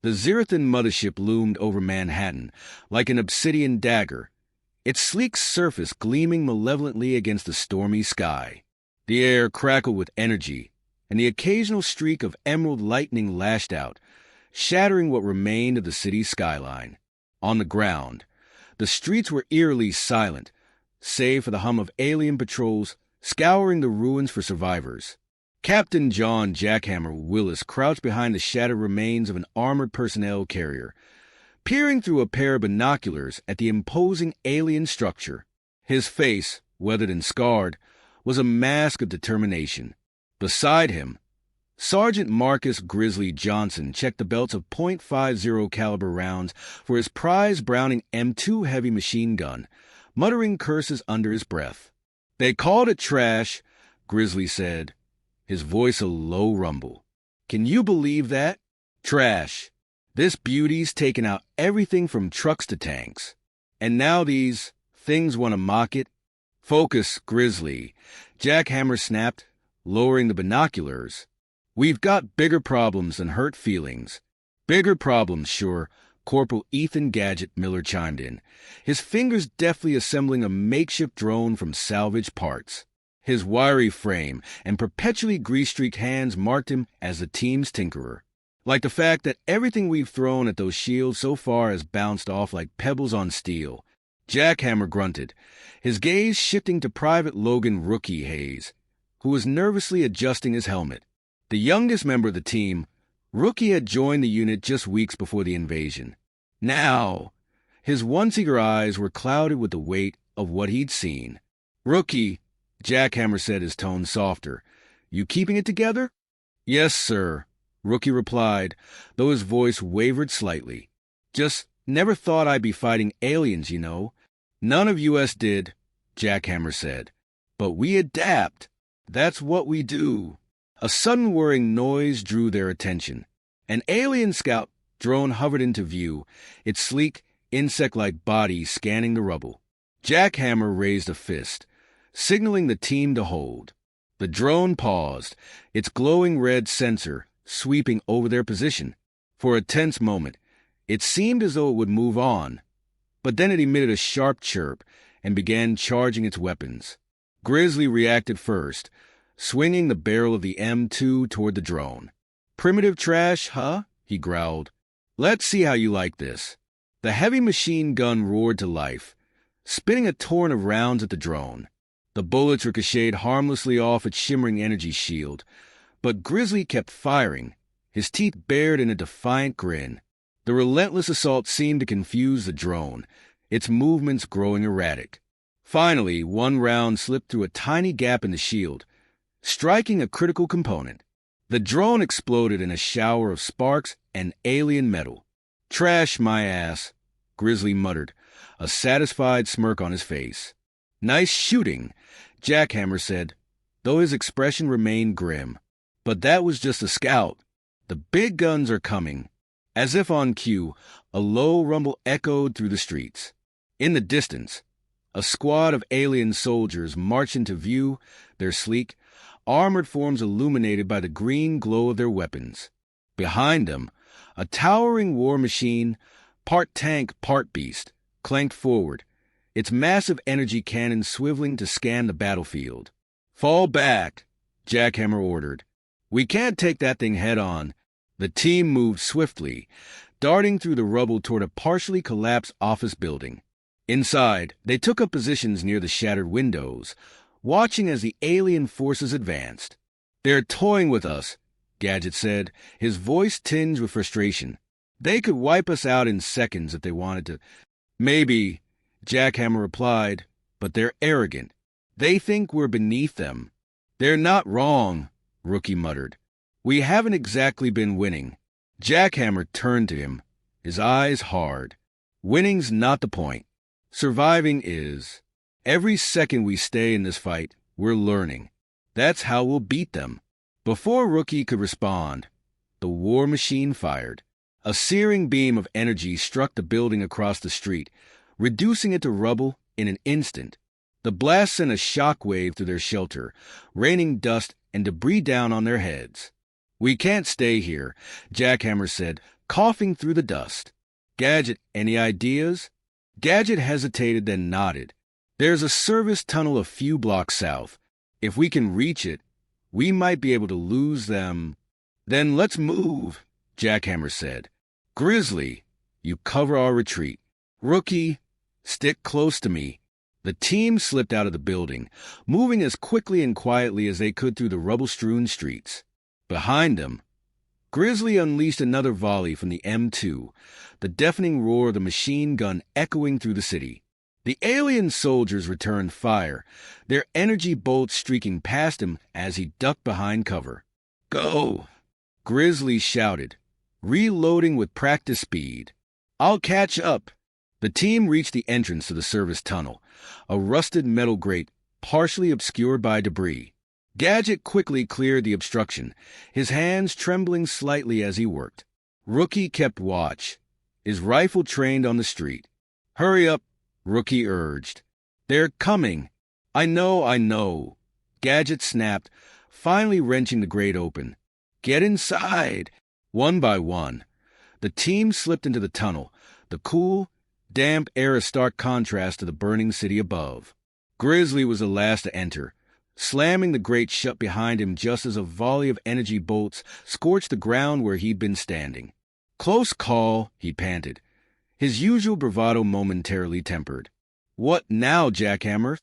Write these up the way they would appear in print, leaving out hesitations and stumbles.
The Zirathan mothership loomed over Manhattan like an obsidian dagger, its sleek surface gleaming malevolently against the stormy sky. The air crackled with energy, and the occasional streak of emerald lightning lashed out, shattering what remained of the city's skyline. On the ground, the streets were eerily silent, save for the hum of alien patrols scouring the ruins for survivors. Captain John Jackhammer Willis crouched behind the shattered remains of an armored personnel carrier, peering through a pair of binoculars at the imposing alien structure. His face, weathered and scarred, was a mask of determination. Beside him, Sergeant Marcus Grizzly Johnson checked the belts of .50 caliber rounds for his prize Browning M2 heavy machine gun, muttering curses under his breath. "They called it trash," Grizzly said, his voice a low rumble. "Can you believe that? Trash. This beauty's taken out everything from trucks to tanks. And now these things want to mock it." "Focus, Grizzly," Jackhammer snapped, lowering the binoculars. "We've got bigger problems than hurt feelings." "Bigger problems, sure," Corporal Ethan Gadget Miller chimed in, his fingers deftly assembling a makeshift drone from salvaged parts. His wiry frame and perpetually grease-streaked hands marked him as the team's tinkerer. "Like the fact that everything we've thrown at those shields so far has bounced off like pebbles on steel." Jackhammer grunted, his gaze shifting to Private Logan Rookie Hayes, who was nervously adjusting his helmet. The youngest member of the team, Rookie had joined the unit just weeks before the invasion. Now, his once eager eyes were clouded with the weight of what he'd seen. "Rookie," Jackhammer said, his tone softer, "you keeping it together?" "Yes, sir," Rookie replied, though his voice wavered slightly. "Just never thought I'd be fighting aliens, you know." "None of us did," Jackhammer said. "But we adapt. That's what we do." A sudden whirring noise drew their attention. An alien scout drone hovered into view, its sleek, insect-like body scanning the rubble. Jackhammer raised a fist, signaling the team to hold. The drone paused, its glowing red sensor sweeping over their position. For a tense moment, it seemed as though it would move on, but then it emitted a sharp chirp and began charging its weapons. Grizzly reacted first, swinging the barrel of the M2 toward the drone. "Primitive trash, huh?" he growled. "Let's see how you like this." The heavy machine gun roared to life, spitting a torrent of rounds at the drone. The bullets ricocheted harmlessly off its shimmering energy shield, but Grizzly kept firing, his teeth bared in a defiant grin. The relentless assault seemed to confuse the drone, its movements growing erratic. Finally, one round slipped through a tiny gap in the shield, striking a critical component. The drone exploded in a shower of sparks and alien metal. "Trash, my ass," Grizzly muttered, a satisfied smirk on his face. "Nice shooting," Jackhammer said, though his expression remained grim. "But that was just a scout. The big guns are coming." As if on cue, a low rumble echoed through the streets. In the distance, a squad of alien soldiers marched into view, their sleek, armored forms illuminated by the green glow of their weapons. Behind them, a towering war machine, part tank, part beast, clanked forward, its massive energy cannon swiveling to scan the battlefield. "Fall back," Jackhammer ordered. "We can't take that thing head on." The team moved swiftly, darting through the rubble toward a partially collapsed office building. Inside, they took up positions near the shattered windows, watching as the alien forces advanced. "They're toying with us," Gadget said, his voice tinged with frustration. "They could wipe us out in seconds if they wanted to." "Maybe," Jackhammer replied, "but they're arrogant. They think we're beneath them." "They're not wrong," Rookie muttered. "We haven't exactly been winning." Jackhammer turned to him, his eyes hard. "Winning's not the point. Surviving is. Every second we stay in this fight, we're learning. That's how we'll beat them." Before Rookie could respond, the war machine fired. A searing beam of energy struck the building across the street, reducing it to rubble in an instant. The blast sent a shockwave through their shelter, raining dust and debris down on their heads. "We can't stay here," Jackhammer said, coughing through the dust. Gadget, any ideas? Gadget hesitated, then nodded. There's a service tunnel a few blocks south. If we can reach it, we might be able to lose them. Then let's move, Jackhammer said. Grizzly, you cover our retreat. Rookie, stick close to me. The team slipped out of the building, moving as quickly and quietly as they could through the rubble-strewn streets. Behind them, Grizzly unleashed another volley from the M2, the deafening roar of the machine gun echoing through the city. The alien soldiers returned fire, their energy bolts streaking past him as he ducked behind cover. Go! Grizzly shouted, reloading with practice speed. I'll catch up. The team reached the entrance to the service tunnel, a rusted metal grate partially obscured by debris. Gadget quickly cleared the obstruction, his hands trembling slightly as he worked. Rookie kept watch, his rifle trained on the street. Hurry up, Rookie urged. They're coming. I know. Gadget snapped, finally wrenching the grate open. Get inside. One by one, the team slipped into the tunnel, the cool, damp air a stark contrast to the burning city above. Grizzly was the last to enter, slamming the grate shut behind him just as a volley of energy bolts scorched the ground where he'd been standing. Close call, he panted, his usual bravado momentarily tempered. What now, Jackhammer?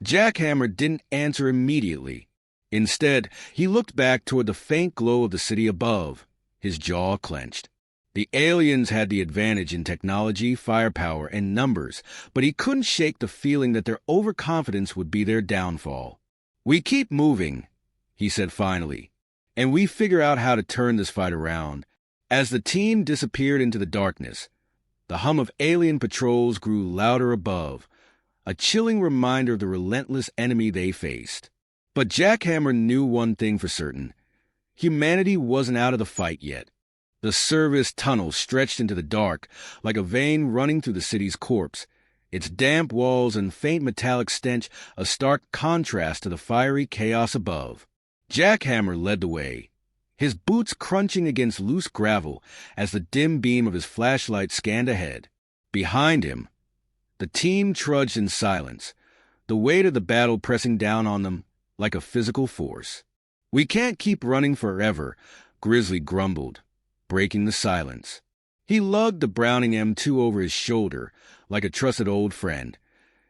Jackhammer didn't answer immediately. Instead, he looked back toward the faint glow of the city above, his jaw clenched. The aliens had the advantage in technology, firepower, and numbers, but he couldn't shake the feeling that their overconfidence would be their downfall. We keep moving, he said finally, and we figure out how to turn this fight around. As the team disappeared into the darkness, the hum of alien patrols grew louder above, a chilling reminder of the relentless enemy they faced. But Jackhammer knew one thing for certain. Humanity wasn't out of the fight yet. The service tunnel stretched into the dark, like a vein running through the city's corpse, its damp walls and faint metallic stench a stark contrast to the fiery chaos above. Jackhammer led the way, his boots crunching against loose gravel as the dim beam of his flashlight scanned ahead. Behind him, the team trudged in silence, the weight of the battle pressing down on them like a physical force. We can't keep running forever, Grizzly grumbled, breaking the silence. He lugged the Browning M2 over his shoulder like a trusted old friend,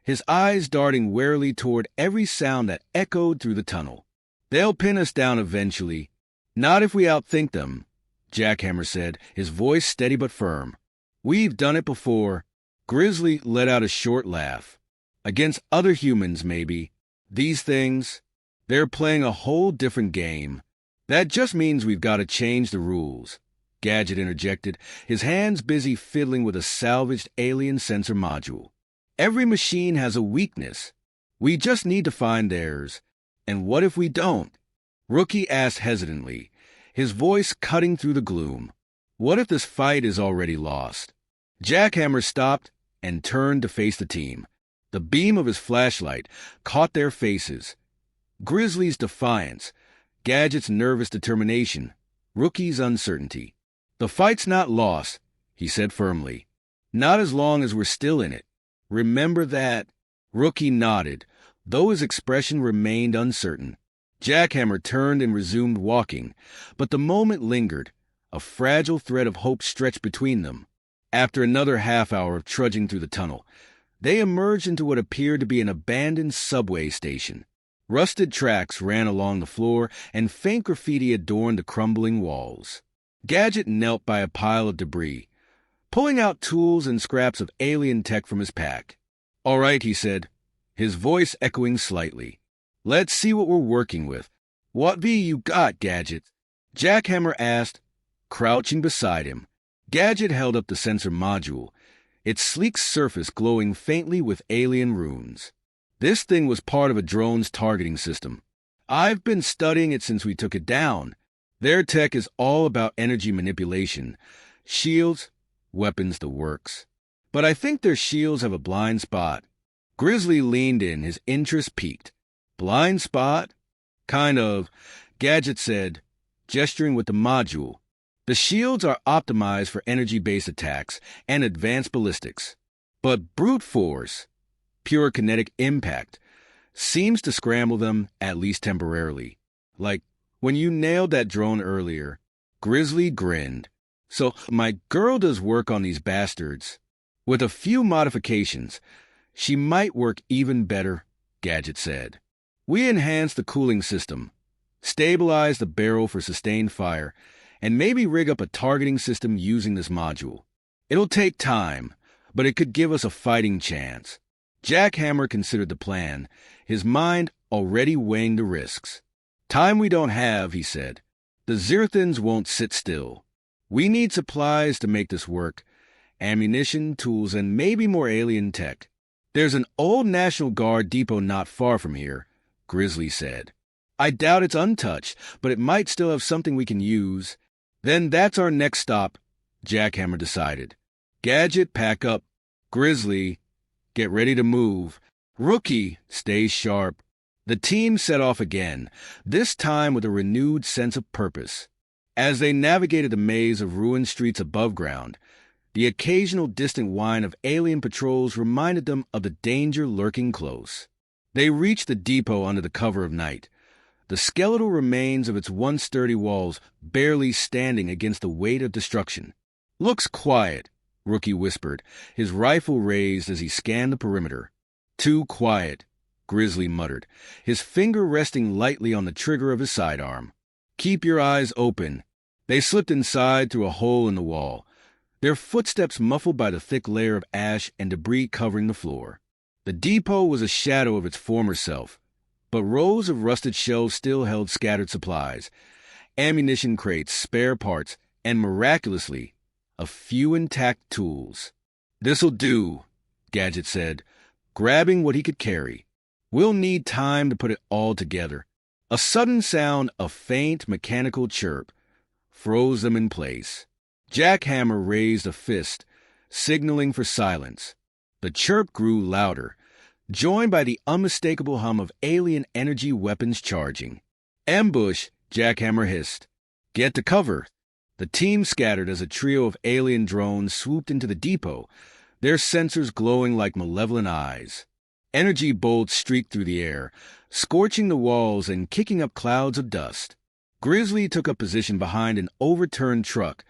his eyes darting warily toward every sound that echoed through the tunnel. They'll pin us down eventually. Not if we outthink them, Jackhammer said, his voice steady but firm. We've done it before. Grizzly let out a short laugh. Against other humans, maybe. These things, they're playing a whole different game. That just means we've got to change the rules, Gadget interjected, his hands busy fiddling with a salvaged alien sensor module. Every machine has a weakness. We just need to find theirs. And what if we don't? Rookie asked hesitantly, his voice cutting through the gloom. What if this fight is already lost? Jackhammer stopped and turned to face the team. The beam of his flashlight caught their faces. Grizzly's defiance, Gadget's nervous determination, Rookie's uncertainty. The fight's not lost, he said firmly. Not as long as we're still in it. Remember that? Rookie nodded, though his expression remained uncertain. Jackhammer turned and resumed walking, but the moment lingered, a fragile thread of hope stretched between them. After another half-hour of trudging through the tunnel, they emerged into what appeared to be an abandoned subway station. Rusted tracks ran along the floor, and faint graffiti adorned the crumbling walls. Gadget knelt by a pile of debris, pulling out tools and scraps of alien tech from his pack. All right, he said, his voice echoing slightly. Let's see what we're working with. What V you got, Gadget? Jackhammer asked, crouching beside him. Gadget held up the sensor module, its sleek surface glowing faintly with alien runes. This thing was part of a drone's targeting system. I've been studying it since we took it down. Their tech is all about energy manipulation. Shields, weapons, the works. But I think their shields have a blind spot. Grizzly leaned in, his interest piqued. Blind spot? Kind of, Gadget said, gesturing with the module. The shields are optimized for energy-based attacks and advanced ballistics. But brute force, pure kinetic impact, seems to scramble them, at least temporarily. Like when you nailed that drone earlier, Grizzly grinned. So my girl does work on these bastards. With a few modifications, she might work even better, Gadget said. We enhanced the cooling system, stabilize the barrel for sustained fire, and maybe rig up a targeting system using this module. It'll take time, but it could give us a fighting chance. Jackhammer considered the plan, his mind already weighing the risks. Time we don't have, he said. The Zirthans won't sit still. We need supplies to make this work, ammunition, tools, and maybe more alien tech. There's an old National Guard depot not far from here, Grizzly said. I doubt it's untouched, but it might still have something we can use. Then that's our next stop, Jackhammer decided. Gadget, pack up. Grizzly, get ready to move. Rookie, stay sharp. The team set off again, this time with a renewed sense of purpose. As they navigated the maze of ruined streets above ground, the occasional distant whine of alien patrols reminded them of the danger lurking close. They reached the depot under the cover of night, the skeletal remains of its once sturdy walls barely standing against the weight of destruction. Looks quiet, Rookie whispered, his rifle raised as he scanned the perimeter. Too quiet, Grizzly muttered, his finger resting lightly on the trigger of his sidearm. Keep your eyes open. They slipped inside through a hole in the wall, their footsteps muffled by the thick layer of ash and debris covering the floor. The depot was a shadow of its former self, but rows of rusted shelves still held scattered supplies, ammunition crates, spare parts, and miraculously, a few intact tools. This'll do, Gadget said, grabbing what he could carry. We'll need time to put it all together. A sudden sound, a faint mechanical chirp, froze them in place. Jackhammer raised a fist, signaling for silence. The chirp grew louder, joined by the unmistakable hum of alien energy weapons charging. Ambush, Jackhammer hissed. Get to cover. The team scattered as a trio of alien drones swooped into the depot, their sensors glowing like malevolent eyes. Energy bolts streaked through the air, scorching the walls and kicking up clouds of dust. Grizzly took up position behind an overturned truck,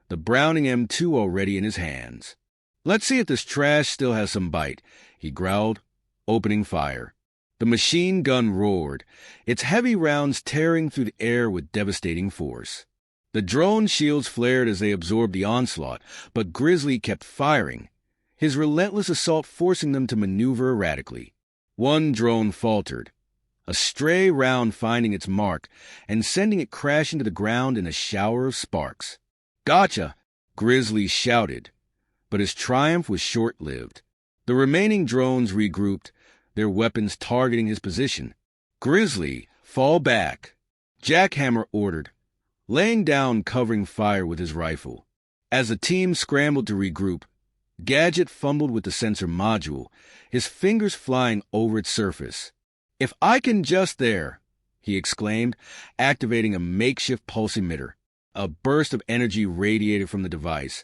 the Browning M2 already in his hands. Let's see if this trash still has some bite, he growled, opening fire. The machine gun roared, its heavy rounds tearing through the air with devastating force. The drone shields flared as they absorbed the onslaught, but Grizzly kept firing, his relentless assault forcing them to maneuver erratically. One drone faltered, a stray round finding its mark and sending it crashing to the ground in a shower of sparks. Gotcha! Grizzly shouted, but his triumph was short-lived. The remaining drones regrouped, their weapons targeting his position. Grizzly, fall back, Jackhammer ordered, laying down covering fire with his rifle. As the team scrambled to regroup, Gadget fumbled with the sensor module, his fingers flying over its surface. If I can just there, he exclaimed, activating a makeshift pulse emitter. A burst of energy radiated from the device,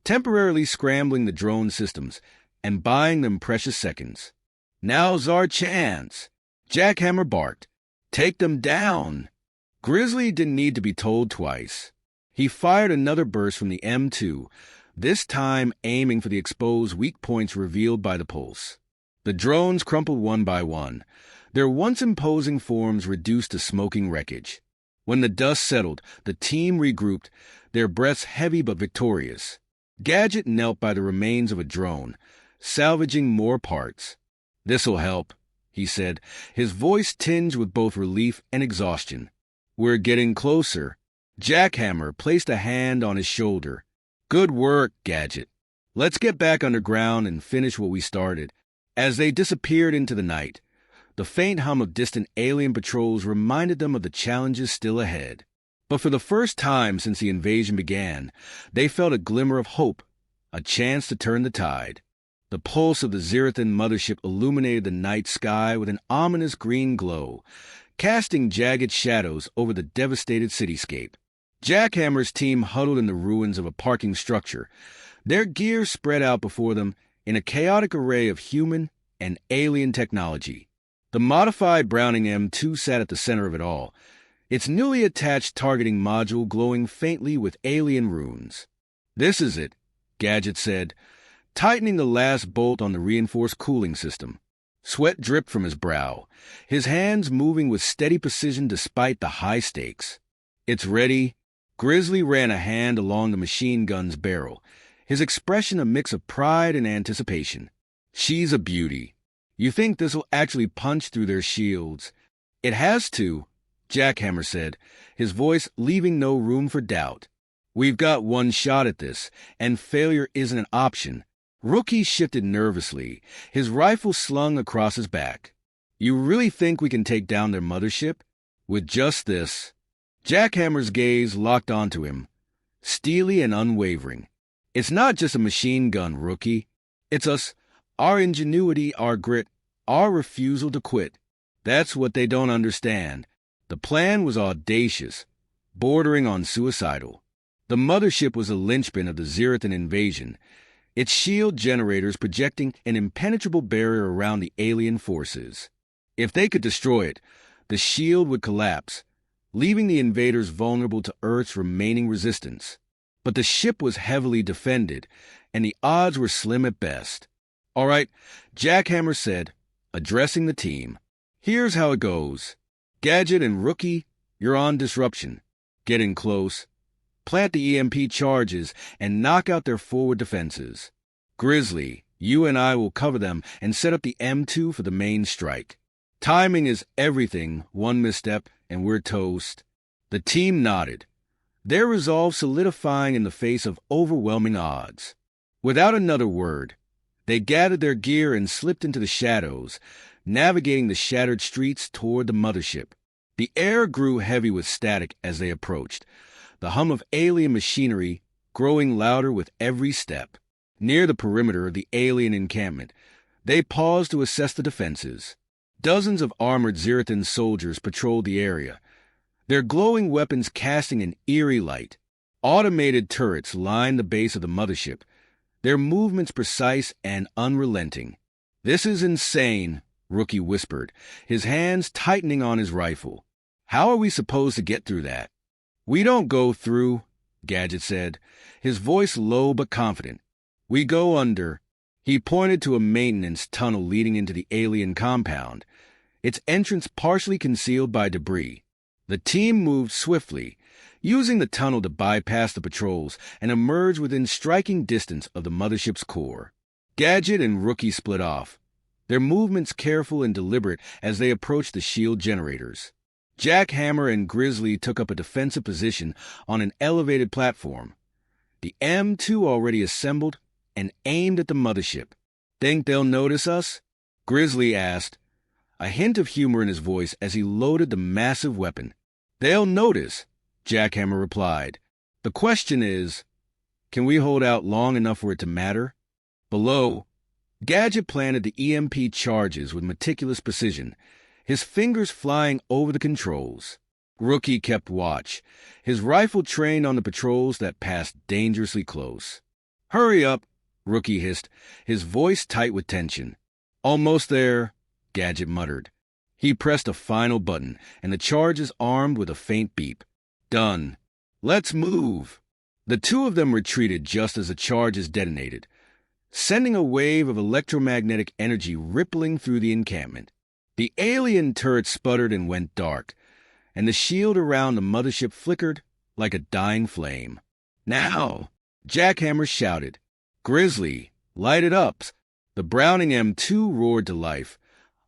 temporarily scrambling the drone systems and buying them precious seconds. Now's our chance, Jackhammer barked. Take them down. Grizzly didn't need to be told twice. He fired another burst from the M2, this time aiming for the exposed weak points revealed by the pulse. The drones crumpled one by one, their once imposing forms reduced to smoking wreckage. When the dust settled, the team regrouped, their breaths heavy but victorious. Gadget knelt by the remains of a drone, salvaging more parts. This'll help, he said, his voice tinged with both relief and exhaustion. We're getting closer. Jackhammer placed a hand on his shoulder. Good work, Gadget. Let's get back underground and finish what we started. As they disappeared into the night, the faint hum of distant alien patrols reminded them of the challenges still ahead. But for the first time since the invasion began, they felt a glimmer of hope, a chance to turn the tide. The pulse of the Zirathan mothership illuminated the night sky with an ominous green glow, casting jagged shadows over the devastated cityscape. Jackhammer's team huddled in the ruins of a parking structure, their gear spread out before them in a chaotic array of human and alien technology. The modified Browning M2 sat at the center of it all, its newly attached targeting module glowing faintly with alien runes. "This is it," Gadget said, tightening the last bolt on the reinforced cooling system. Sweat dripped from his brow, his hands moving with steady precision despite the high stakes. "It's ready." Grizzly ran a hand along the machine gun's barrel, his expression a mix of pride and anticipation. "She's a beauty. You think this'll actually punch through their shields?" "It has to," Jackhammer said, his voice leaving no room for doubt. "We've got one shot at this, and failure isn't an option." Rookie shifted nervously, his rifle slung across his back. "You really think we can take down their mothership? With just this?" Jackhammer's gaze locked onto him, steely and unwavering. "It's not just a machine gun, Rookie. It's us, our ingenuity, our grit, our refusal to quit. That's what they don't understand. The plan was audacious, bordering on suicidal. The mothership was a linchpin of the Zerathan invasion, its shield generators projecting an impenetrable barrier around the alien forces. If they could destroy it, the shield would collapse, leaving the invaders vulnerable to Earth's remaining resistance. But the ship was heavily defended, and the odds were slim at best. "All right," Jackhammer said, addressing the team. "Here's how it goes. Gadget and Rookie, you're on disruption. Get in close, plant the EMP charges, and knock out their forward defenses. Grizzly, you and I will cover them and set up the M2 for the main strike. Timing is everything. One misstep, and we're toast." The team nodded, their resolve solidifying in the face of overwhelming odds. Without another word, they gathered their gear and slipped into the shadows, navigating the shattered streets toward the mothership. The air grew heavy with static as they approached, the hum of alien machinery growing louder with every step. Near the perimeter of the alien encampment, they paused to assess the defenses. Dozens of armored Zerathan soldiers patrolled the area, their glowing weapons casting an eerie light. Automated turrets lined the base of the mothership, their movements precise and unrelenting. "This is insane," Rookie whispered, his hands tightening on his rifle. "How are we supposed to get through that?" "We don't go through," Gadget said, his voice low but confident. "We go under." He pointed to a maintenance tunnel leading into the alien compound, its entrance partially concealed by debris. The team moved swiftly, using the tunnel to bypass the patrols and emerge within striking distance of the mothership's core. Gadget and Rookie split off, their movements careful and deliberate as they approached the shield generators. Jackhammer and Grizzly took up a defensive position on an elevated platform, the M2 already assembled and aimed at the mothership. "Think they'll notice us?" Grizzly asked, a hint of humor in his voice as he loaded the massive weapon. "They'll notice," Jackhammer replied. "The question is, can we hold out long enough for it to matter?" Below, Gadget planted the EMP charges with meticulous precision, his fingers flying over the controls. Rookie kept watch, his rifle trained on the patrols that passed dangerously close. "Hurry up," Rookie hissed, his voice tight with tension. "Almost there," Gadget muttered. He pressed a final button, and the charges armed with a faint beep. "Done. Let's move." The two of them retreated just as the charges detonated, sending a wave of electromagnetic energy rippling through the encampment. The alien turret sputtered and went dark, and the shield around the mothership flickered like a dying flame. "Now!" Jackhammer shouted. "Grizzly, light it up!" The Browning M2 roared to life,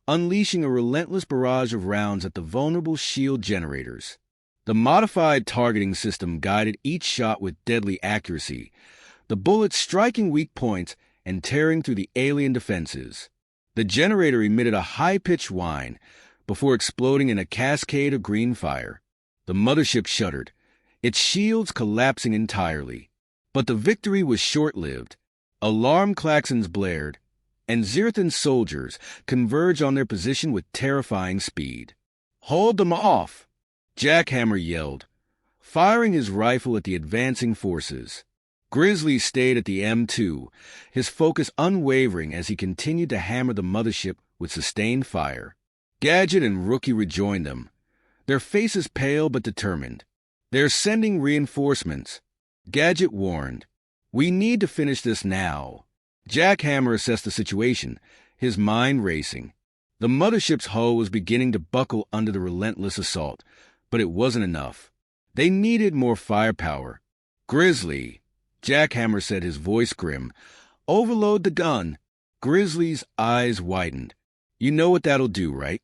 unleashing a relentless barrage of rounds at the vulnerable shield generators. The modified targeting system guided each shot with deadly accuracy, the bullets striking weak points and tearing through the alien defenses. The generator emitted a high-pitched whine before exploding in a cascade of green fire. The mothership shuddered, its shields collapsing entirely. But the victory was short-lived. Alarm klaxons blared, and Zerathan soldiers converged on their position with terrifying speed. "Hold them off!" Jackhammer yelled, firing his rifle at the advancing forces. Grizzly stayed at the M2, his focus unwavering as he continued to hammer the mothership with sustained fire. Gadget and Rookie rejoined them, their faces pale but determined. "They're sending reinforcements," Gadget warned. "We need to finish this now." Jackhammer assessed the situation, his mind racing. The mothership's hull was beginning to buckle under the relentless assault, but it wasn't enough. They needed more firepower. "Grizzly," Jackhammer said, his voice grim, "overload the gun." Grizzly's eyes widened. "You know what that'll do, right?"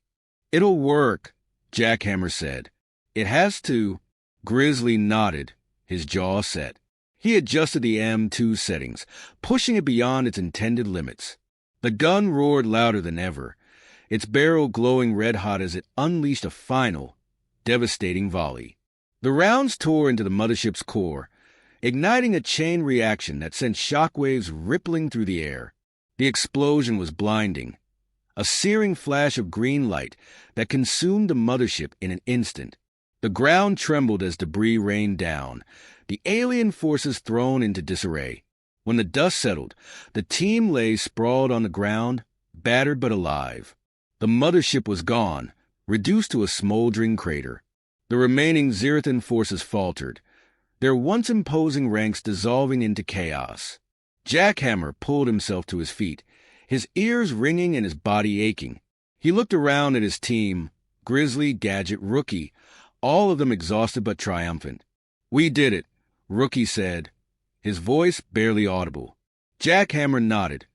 "It'll work," Jackhammer said. "It has to." Grizzly nodded, his jaw set. He adjusted the M2 settings, pushing it beyond its intended limits. The gun roared louder than ever, its barrel glowing red-hot as it unleashed a final, devastating volley. The rounds tore into the mothership's core, igniting a chain reaction that sent shockwaves rippling through the air. The explosion was blinding, a searing flash of green light that consumed the mothership in an instant. The ground trembled as debris rained down, the alien forces thrown into disarray. When the dust settled, the team lay sprawled on the ground, battered but alive. The mothership was gone, reduced to a smoldering crater. The remaining Zirathan forces faltered, their once imposing ranks dissolving into chaos. Jackhammer pulled himself to his feet, his ears ringing and his body aching. He looked around at his team, Grizzly, Gadget, Rookie, all of them exhausted but triumphant. "We did it," Rookie said, his voice barely audible. Jackhammer nodded,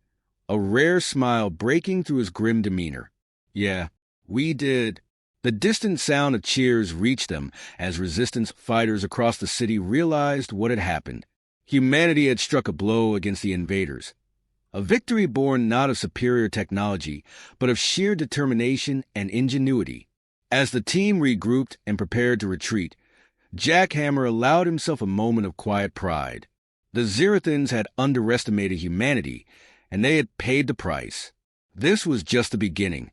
a rare smile breaking through his grim demeanor. "Yeah, we did." The distant sound of cheers reached them as resistance fighters across the city realized what had happened. Humanity had struck a blow against the invaders. A victory born not of superior technology, but of sheer determination and ingenuity. As the team regrouped and prepared to retreat, Jackhammer allowed himself a moment of quiet pride. The Zirathans had underestimated humanity, and they had paid the price. This was just the beginning.